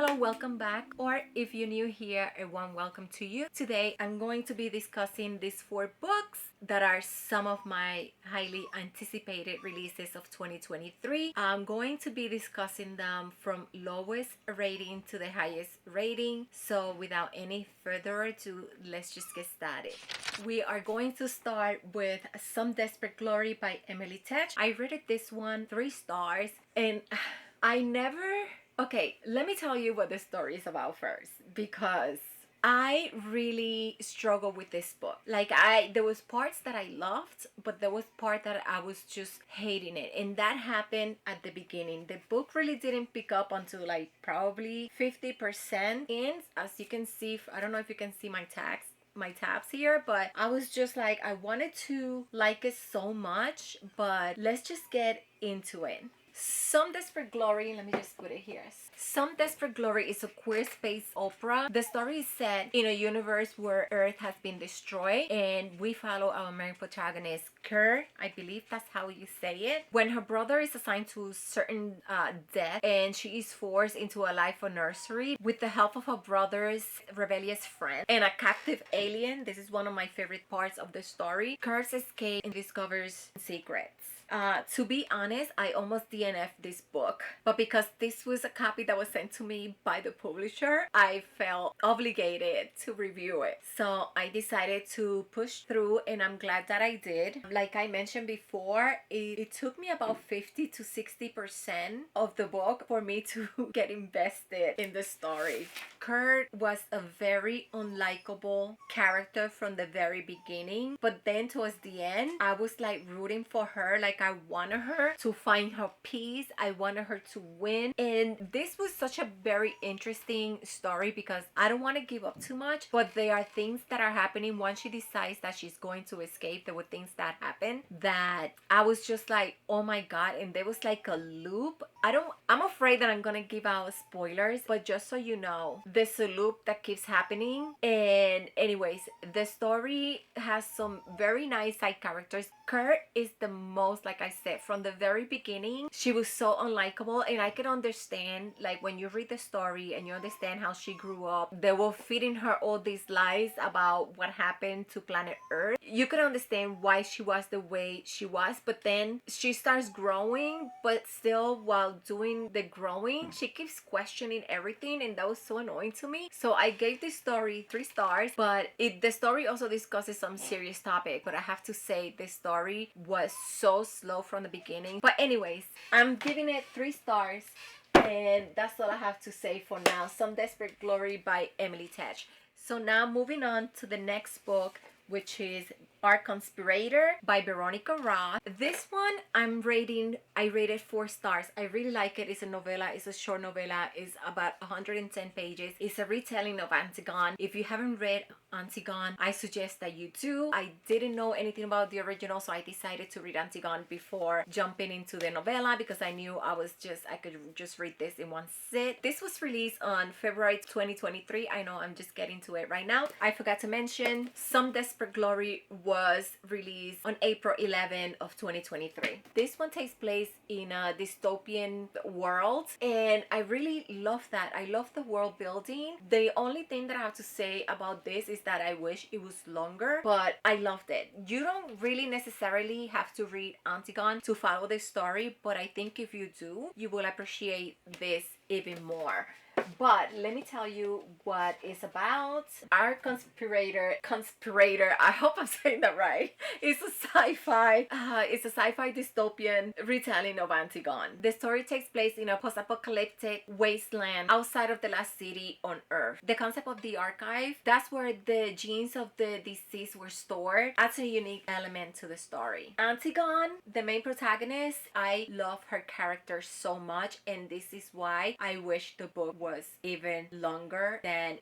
Hello, welcome back, or if you're new here, a warm welcome to you. Today I'm going to be discussing these 4 books that are some of my highly anticipated releases of 2023. I'm going to be discussing them from lowest rating to the highest rating. So without any further ado, let's just get started. We are going to start with Some Desperate Glory by Emily Tech. I rated this one 3 stars, and I never... Okay, let me tell you what the story is about first, because I really struggle with this book. There was parts that I loved, but there was part that I was just hating it, and that happened at the beginning. The book really didn't pick up until like probably 50% in. As you can see, I don't know if you can see my tabs here, but I was just like, I wanted to like it so much, but let's just get into it. Some Desperate Glory, let me just put it here. Some Desperate Glory is a queer space opera. The story is set in a universe where Earth has been destroyed, and we follow our main protagonist, Kerr. I believe that's how you say it. When her brother is assigned to certain death, and she is forced into a life of nursery with the help of her brother's rebellious friend and a captive alien. This is one of my favorite parts of the story. Kerr escapes and discovers secrets. To be honest, I almost DNF'd this book, but because this was a copy that was sent to me by the publisher, I felt obligated to review it. So I decided to push through, and I'm glad that I did. Like I mentioned before, it took me about 50 to 60% of the book for me to get invested in the story. Kurt was a very unlikable character from the very beginning, but then towards the end, I was like rooting for her. Like, I wanted her to find her peace. I wanted her to win. And this was such a very interesting story because I don't want to give up too much, but there are things that are happening once she decides that she's going to escape. There were things that happened that I was just like, oh my god. And there was like a loop. I'm afraid that I'm gonna give out spoilers, but just so you know, there's a loop that keeps happening. And anyways, the story has some very nice side characters. Kurt is the most, like I said, from the very beginning, she was so unlikable, and I can understand, like, when you read the story and you understand how she grew up, they were feeding her all these lies about what happened to planet Earth. You can understand why she was the way she was, but then she starts growing, but still while doing the growing, she keeps questioning everything, and that was so annoying to me. So I gave this story 3 stars, but the story also discusses some serious topic, but I have to say this story was so slow from the beginning. But anyways, I'm giving it 3 stars, and that's all I have to say for now. Some Desperate Glory by Emily Tech. So now moving on to the next book, which is Our Conspirator by Veronica Roth. This one I rated 4 stars. I really like it. It's a novella. It's a short novella. It's about 110 pages. It's a retelling of Antigone. If you haven't read Antigone, I suggest that you do. I didn't know anything about the original, so I decided to read Antigone before jumping into the novella because I knew I could just read this in one sit. This was released on February 2023. I know I'm just getting to it right now. I forgot to mention Some Desperate Glory was released on April 11 of 2023. This one takes place in a dystopian world, and I really love that. I love the world building. The only thing that I have to say about this is that I wish it was longer, but I loved it. You don't really necessarily have to read Antigone to follow the story, but I think if you do, you will appreciate this even more. But let me tell you what it's about. Our conspirator, I hope I'm saying that right. It's a sci-fi dystopian retelling of Antigone. The story takes place in a post-apocalyptic wasteland outside of the last city on Earth. The concept of the archive, that's where the genes of the deceased were stored, adds a unique element to the story. Antigone, the main protagonist, I love her character so much, and this is why I wish the book was even longer than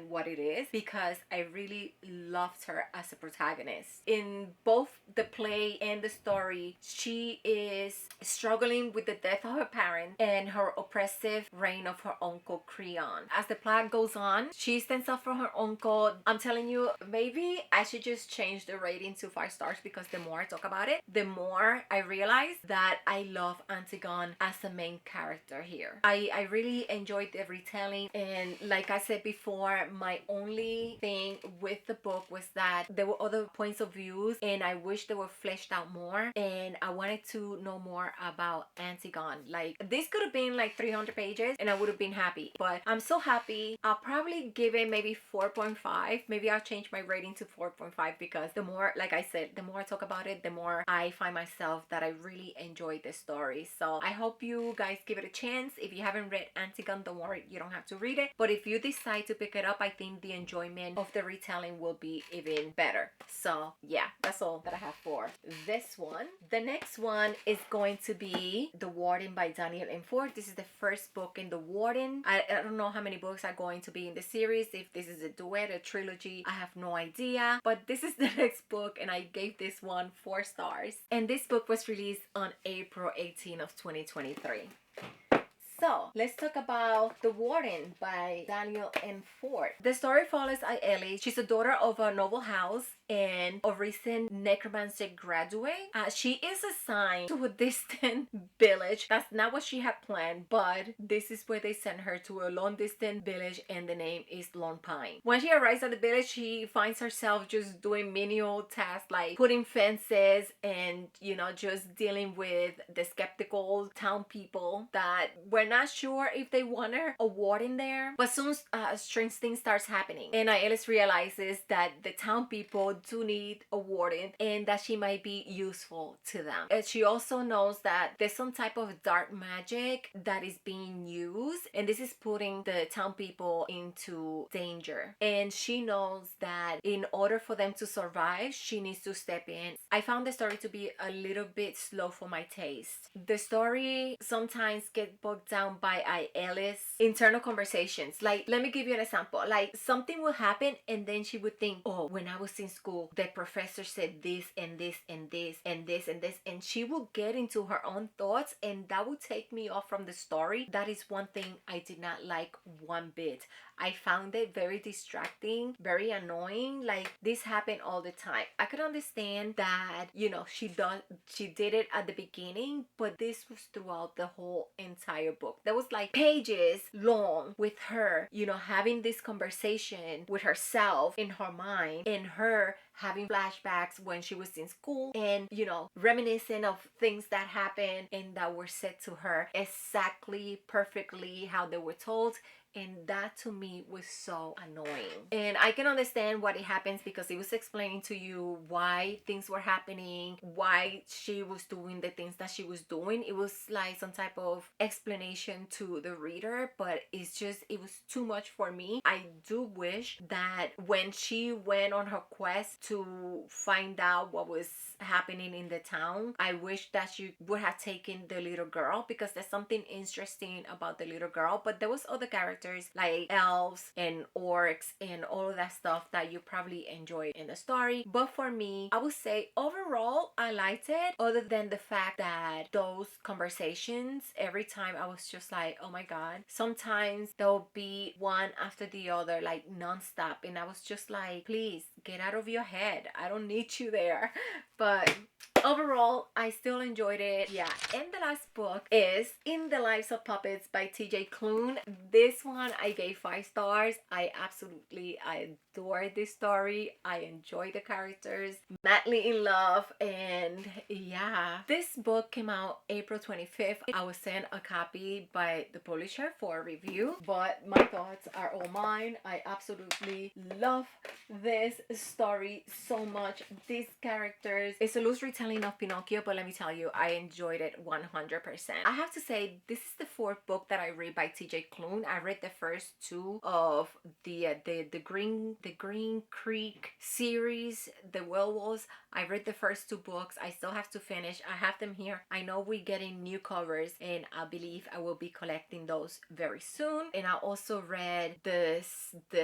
what it is, because I really loved her as a protagonist. In both the play and the story, she is struggling with the death of her parents and her oppressive reign of her uncle Creon. As the plot goes on, she stands up for her uncle. I'm telling you, maybe I should just change the rating to 5 stars, because the more I talk about it, the more I realize that I love Antigone as the main character here. better. I really enjoyed the retelling, and like I said before, my only thing with the book was that there were other points of views and I wish they were fleshed out more, and I wanted to know more about Antigone. Like, this could have been like 300 pages and I would have been happy, but I'm so happy. I'll probably give it maybe 4.5. Maybe I'll change my rating to 4.5 because the more, like I said, the more I talk about it, the more I find myself that I really enjoy the story. So I hope you guys give it a chance. If you haven't read Antigone, don't worry, you don't have to read it, but if you decide to pick it up, I think the enjoyment of the retelling will be even better. So yeah, that's all that I have for this one. The next one is going to be The Warden by Daniel M. Ford. This is the first book in The Warden. I don't know how many books are going to be in the series, if this is a duet, a trilogy, I have no idea, but this is the next book and I gave this one 4 stars. And this book was released on April 18 of 2023. So let's talk about The Warden by Daniel M. Ford. The story follows Ellie. She's a daughter of a noble house and a recent necromancy graduate. She is assigned to a distant village. That's not what she had planned, but this is where they send her, to a long distant village, and the name is Lone Pine. When she arrives at the village, she finds herself just doing menial tasks like putting fences and, you know, just dealing with the skeptical town people that were not sure if they want her a warden there. But soon strange things starts happening, and Alice realizes that the town people do need a warden and that she might be useful to them. And she also knows that there's some type of dark magic that is being used, and this is putting the town people into danger. And she knows that in order for them to survive, she needs to step in. I found the story to be a little bit slow for my taste. The story sometimes gets bogged down by Alice's internal conversations. Like, let me give you an example. Like, something will happen and then she would think, oh, when I was in school, the professor said this and this and this and this and this, and she will get into her own thoughts, and that would take me off from the story. That is one thing I did not like one bit. I found it very distracting, very annoying. Like, this happened all the time. I could understand that, you know, she did it at the beginning, but this was throughout the whole entire book. There was like pages long with her, you know, having this conversation with herself in her mind, and her having flashbacks when she was in school, and, you know, reminiscing of things that happened and that were said to her exactly perfectly how they were told. And that to me was so annoying. And I can understand what it happens, because it was explaining to you why things were happening, why she was doing the things that she was doing. It was like some type of explanation to the reader, but it's just, it was too much for me. I do wish that when she went on her quest to find out what was happening in the town, I wish that she would have taken the little girl, because there's something interesting about the little girl. But there was other characters like elves and orcs and all of that stuff that you probably enjoy in the story. But for me, I would say overall I liked it, other than the fact that those conversations, every time I was just like, oh my god. Sometimes there'll be one after the other, like non-stop, and I was just like, please get out of your head, I don't need you there. But overall, I still enjoyed it. Yeah. And the last book is In the Lives of Puppets by TJ Klune. This one I gave 5 stars. I adore this story. I enjoy the characters, madly in love, and yeah. This book came out April 25th. I was sent a copy by the publisher for a review, but my thoughts are all mine. I absolutely love this story so much. These characters, it's a loose retelling of Pinocchio, but let me tell you, I enjoyed it 100%. I have to say, this is the 4th book that I read by TJ Klune. I read the first 2 of the Green Creek series, the werewolves. I read the first 2 books. I still have to finish. I have them here. I know we're getting new covers, and I believe I will be collecting those very soon. And I also read The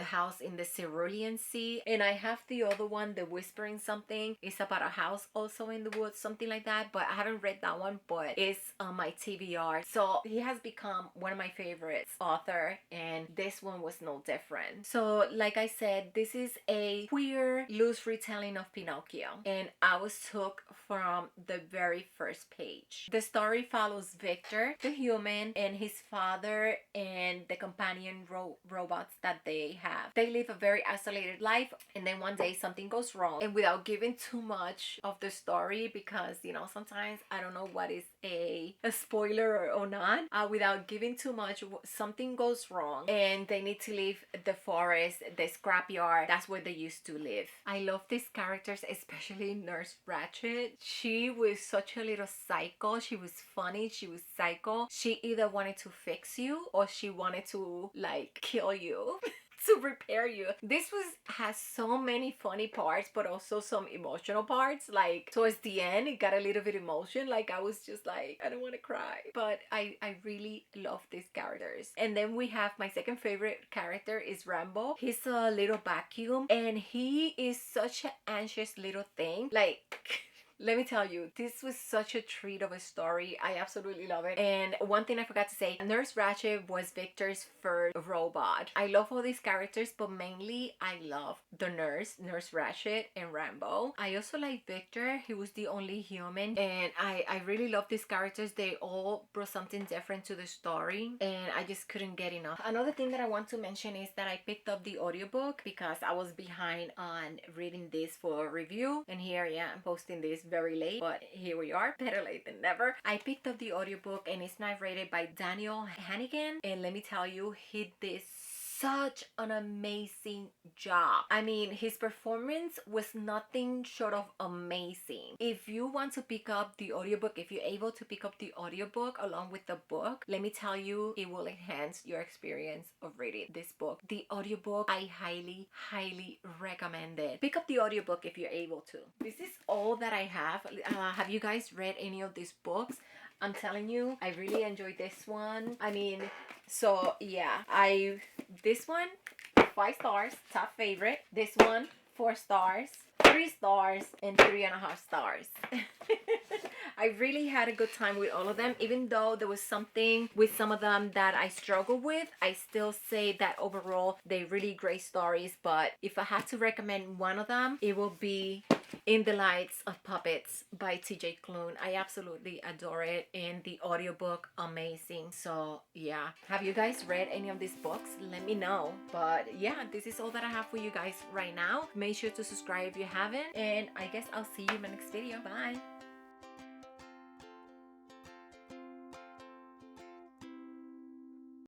House in the Cerulean Sea, and I have the other one, The Whispering Something. It's about a house also in the Woods, something like that, but I haven't read that one, but it's on my TBR. So he has become one of my favorites author, and this one was no different. So like I said, this is a queer loose retelling of Pinocchio, and I was hooked from the very first page. The story follows Victor, the human, and his father and the companion robots that they have. They live a very isolated life, and then one day something goes wrong. And without giving too much of the story, because you know sometimes I don't know what is a spoiler or not, without giving too much, something goes wrong and they need to leave the forest, the scrapyard. That's where they used to live. I love these characters, especially Nurse Ratched. She was such a little psycho. She was funny, she was psycho. She either wanted to fix you or she wanted to like kill you. To repair you. This has so many funny parts, but also some emotional parts. Like towards the end, it got a little bit emotion. Like I was just like, I don't want to cry. But I really love these characters. And then we have my second favorite character is Rambo. He's a little vacuum, and he is such an anxious little thing. Like let me tell you, this was such a treat of a story. I absolutely love it. And one thing I forgot to say, Nurse Ratched was Victor's first robot. I love all these characters, but mainly I love the Nurse Ratched, and Rambo. I also like Victor. He was the only human, and I really love these characters. They all brought something different to the story, and I just couldn't get enough. Another thing that I want to mention is that I picked up the audiobook because I was behind on reading this for a review, and here I am posting this very late, but here we are, better late than never. I picked up the audiobook, and it's narrated by Daniel Hannigan, and let me tell you, he did such an amazing job. I mean, his performance was nothing short of amazing. If you want to pick up the audiobook, if you're able to pick up the audiobook along with the book, let me tell you, it will enhance your experience of reading this book. The audiobook, I highly recommend it. Pick up the audiobook if you're able to. This is all that I have. Have you guys read any of these books? I'm telling you, I really enjoyed this one. I mean, so yeah, this one 5 stars, top favorite. This one 4 stars, 3 stars, and 3.5 stars. I really had a good time with all of them. Even though there was something with some of them that I struggled with, I still say that overall they're really great stories. But if I had to recommend one of them, it will be In the Lights of Puppets by TJ Klune. I absolutely adore it, and the audiobook, amazing. So yeah, have you guys read any of these books? Let me know. But yeah, this is all that I have for you guys right now. Make sure to subscribe if you haven't, and I guess I'll see you in my next video. Bye.